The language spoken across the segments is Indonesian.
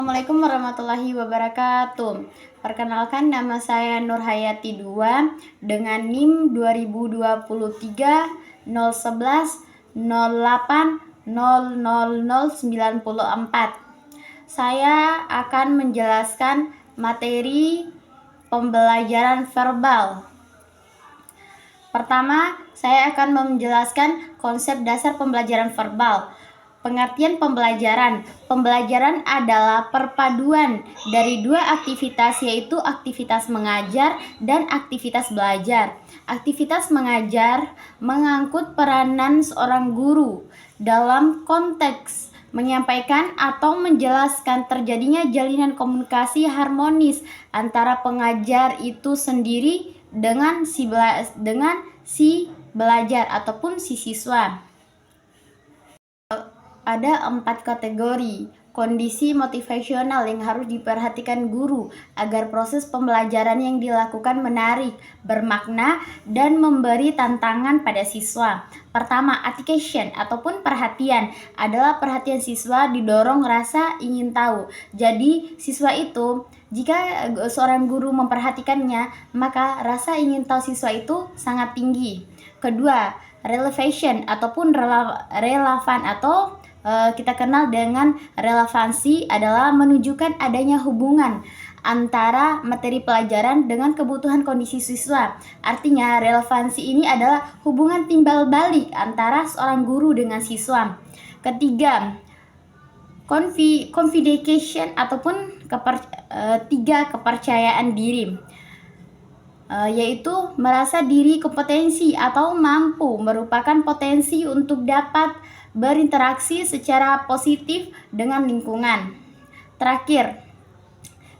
Assalamualaikum warahmatullahi wabarakatuh. Perkenalkan, nama saya Nurhayati 2 dengan NIM 2023 011 08 00094. Saya akan menjelaskan materi pembelajaran verbal. Pertama, saya akan menjelaskan konsep dasar pembelajaran verbal. Pengertian pembelajaran. Pembelajaran adalah perpaduan dari dua aktivitas, yaitu aktivitas mengajar dan aktivitas belajar. Aktivitas mengajar mengangkut peranan seorang guru dalam konteks menyampaikan atau menjelaskan terjadinya jalinan komunikasi harmonis antara pengajar itu sendiri dengan si belajar ataupun si siswa. Ada 4 kategori kondisi motivasional yang harus diperhatikan guru agar proses pembelajaran yang dilakukan menarik, bermakna, dan memberi tantangan pada siswa. Pertama, attention ataupun perhatian adalah perhatian siswa didorong rasa ingin tahu. Jadi, siswa itu jika seorang guru memperhatikannya, maka rasa ingin tahu siswa itu sangat tinggi. Kedua, relevation ataupun relevan atau kita kenal dengan relevansi adalah menunjukkan adanya hubungan antara materi pelajaran dengan kebutuhan kondisi siswa. Artinya relevansi ini adalah hubungan timbal balik antara seorang guru dengan siswa. Ketiga, confidentiation ataupun kepercayaan diri, yaitu merasa diri kompetensi atau mampu, merupakan potensi untuk dapat berinteraksi secara positif dengan lingkungan. Terakhir,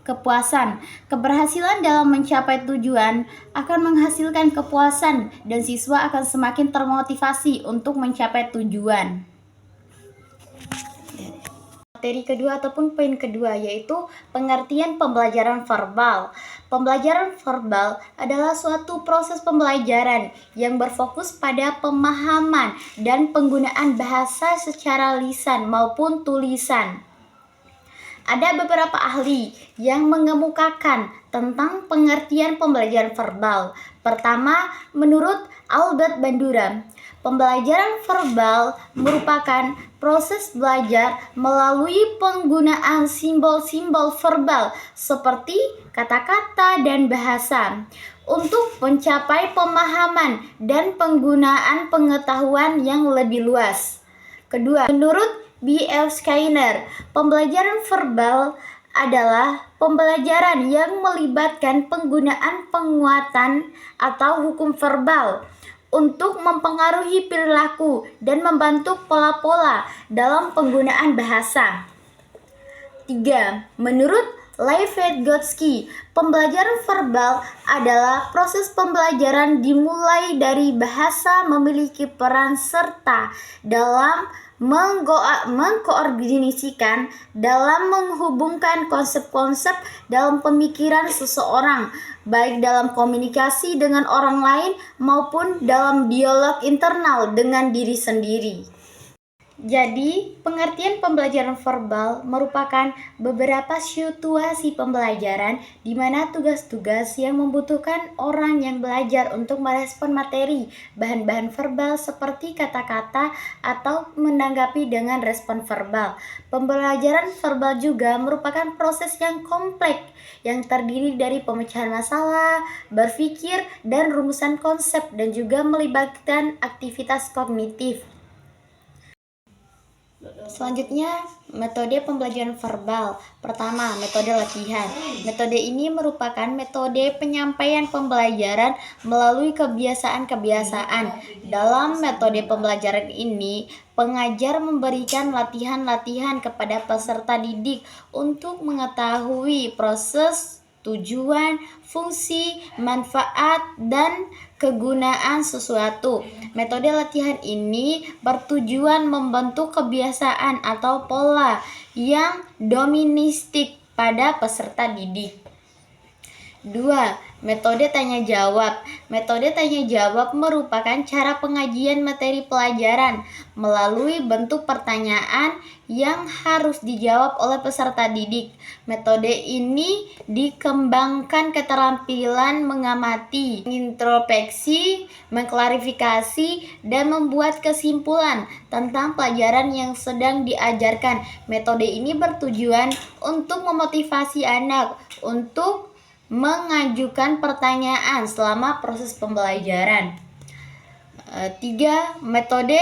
kepuasan. Keberhasilan dalam mencapai tujuan akan menghasilkan kepuasan dan siswa akan semakin termotivasi untuk mencapai tujuan. Materi kedua ataupun poin kedua yaitu pengertian pembelajaran verbal. Pembelajaran verbal adalah suatu proses pembelajaran yang berfokus pada pemahaman dan penggunaan bahasa secara lisan maupun tulisan. Ada beberapa ahli yang mengemukakan tentang pengertian pembelajaran verbal. Pertama, menurut Albert Bandura, pembelajaran verbal merupakan proses belajar melalui penggunaan simbol-simbol verbal seperti kata-kata dan bahasa untuk mencapai pemahaman dan penggunaan pengetahuan yang lebih luas. Kedua, menurut B.F. Skinner, pembelajaran verbal adalah pembelajaran yang melibatkan penggunaan penguatan atau hukum verbal untuk mempengaruhi perilaku dan membentuk pola-pola dalam penggunaan bahasa. 3. Menurut Lev Vygotsky, pembelajaran verbal adalah proses pembelajaran dimulai dari bahasa memiliki peran serta dalam mengkoordinasikan dalam menghubungkan konsep-konsep dalam pemikiran seseorang, baik dalam komunikasi dengan orang lain maupun dalam dialog internal dengan diri sendiri. Jadi, pengertian pembelajaran verbal merupakan beberapa situasi pembelajaran di mana tugas-tugas yang membutuhkan orang yang belajar untuk merespon materi, bahan-bahan verbal seperti kata-kata atau menanggapi dengan respon verbal. Pembelajaran verbal juga merupakan proses yang kompleks yang terdiri dari pemecahan masalah, berpikir, dan rumusan konsep dan juga melibatkan aktivitas kognitif. Selanjutnya, metode pembelajaran verbal. Pertama, metode latihan. Metode ini merupakan metode penyampaian pembelajaran melalui kebiasaan-kebiasaan. Dalam metode pembelajaran ini, pengajar memberikan latihan-latihan kepada peserta didik untuk mengetahui proses, tujuan, fungsi, manfaat, dan kegunaan sesuatu. Metode latihan ini bertujuan membentuk kebiasaan atau pola yang doministik pada peserta didik. 2. Metode tanya jawab. Metode tanya jawab merupakan cara pengajian materi pelajaran melalui bentuk pertanyaan yang harus dijawab oleh peserta didik. Metode ini dikembangkan keterampilan mengamati, introspeksi, mengklarifikasi, dan membuat kesimpulan tentang pelajaran yang sedang diajarkan. Metode ini bertujuan untuk memotivasi anak untuk mengajukan pertanyaan selama proses pembelajaran. 3. Metode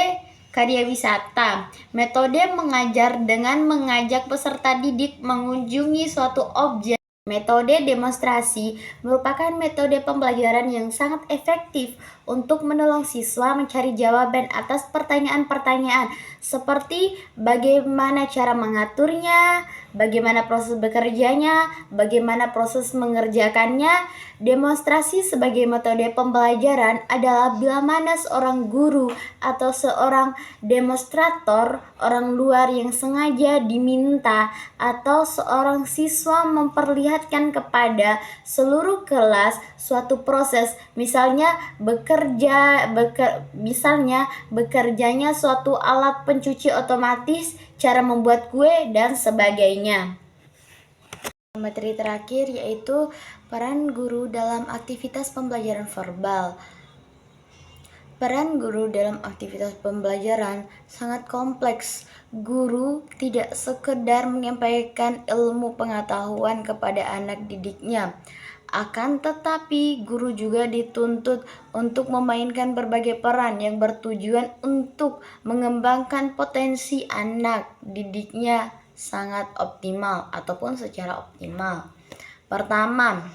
karya wisata. Metode mengajar dengan mengajak peserta didik mengunjungi suatu objek. Metode demonstrasi merupakan metode pembelajaran yang sangat efektif untuk menolong siswa mencari jawaban atas pertanyaan-pertanyaan seperti bagaimana cara mengaturnya, bagaimana proses bekerjanya, bagaimana proses mengerjakannya. Demonstrasi sebagai metode pembelajaran adalah bila mana seorang guru atau seorang demonstrator, orang luar yang sengaja diminta atau seorang siswa memperlihatkan kepada seluruh kelas suatu proses, misalnya bekerjanya suatu alat pencuci otomatis, cara membuat kue, dan sebagainya. Materi terakhir yaitu peran guru dalam aktivitas pembelajaran verbal. Peran guru dalam aktivitas pembelajaran sangat kompleks. Guru tidak sekedar menyampaikan ilmu pengetahuan kepada anak didiknya. Akan tetapi, guru juga dituntut untuk memainkan berbagai peran yang bertujuan untuk mengembangkan potensi anak didiknya sangat optimal ataupun secara optimal. Pertama,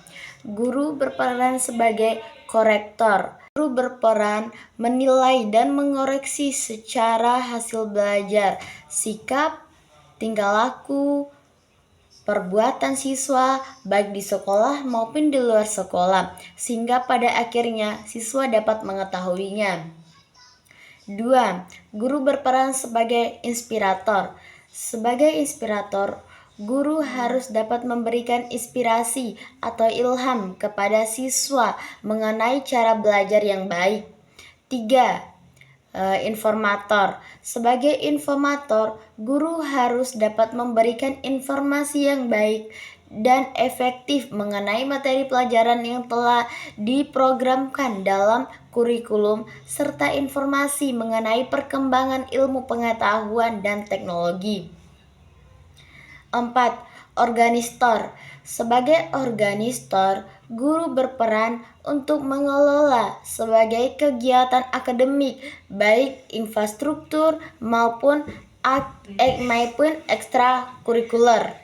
guru berperan sebagai korektor. Guru berperan menilai dan mengoreksi secara hasil belajar, sikap, tingkah laku, perbuatan siswa baik di sekolah maupun di luar sekolah, sehingga pada akhirnya siswa dapat mengetahuinya. 2. Guru berperan sebagai inspirator. Sebagai inspirator, guru harus dapat memberikan inspirasi atau ilham kepada siswa mengenai cara belajar yang baik. 3. Informator. Sebagai informator, guru harus dapat memberikan informasi yang baik dan efektif mengenai materi pelajaran yang telah diprogramkan dalam kurikulum, serta informasi mengenai perkembangan ilmu pengetahuan dan teknologi. 4. Organistor. Sebagai organistor, guru berperan untuk mengelola sebagai kegiatan akademik, baik infrastruktur maupun ekstrakurikuler.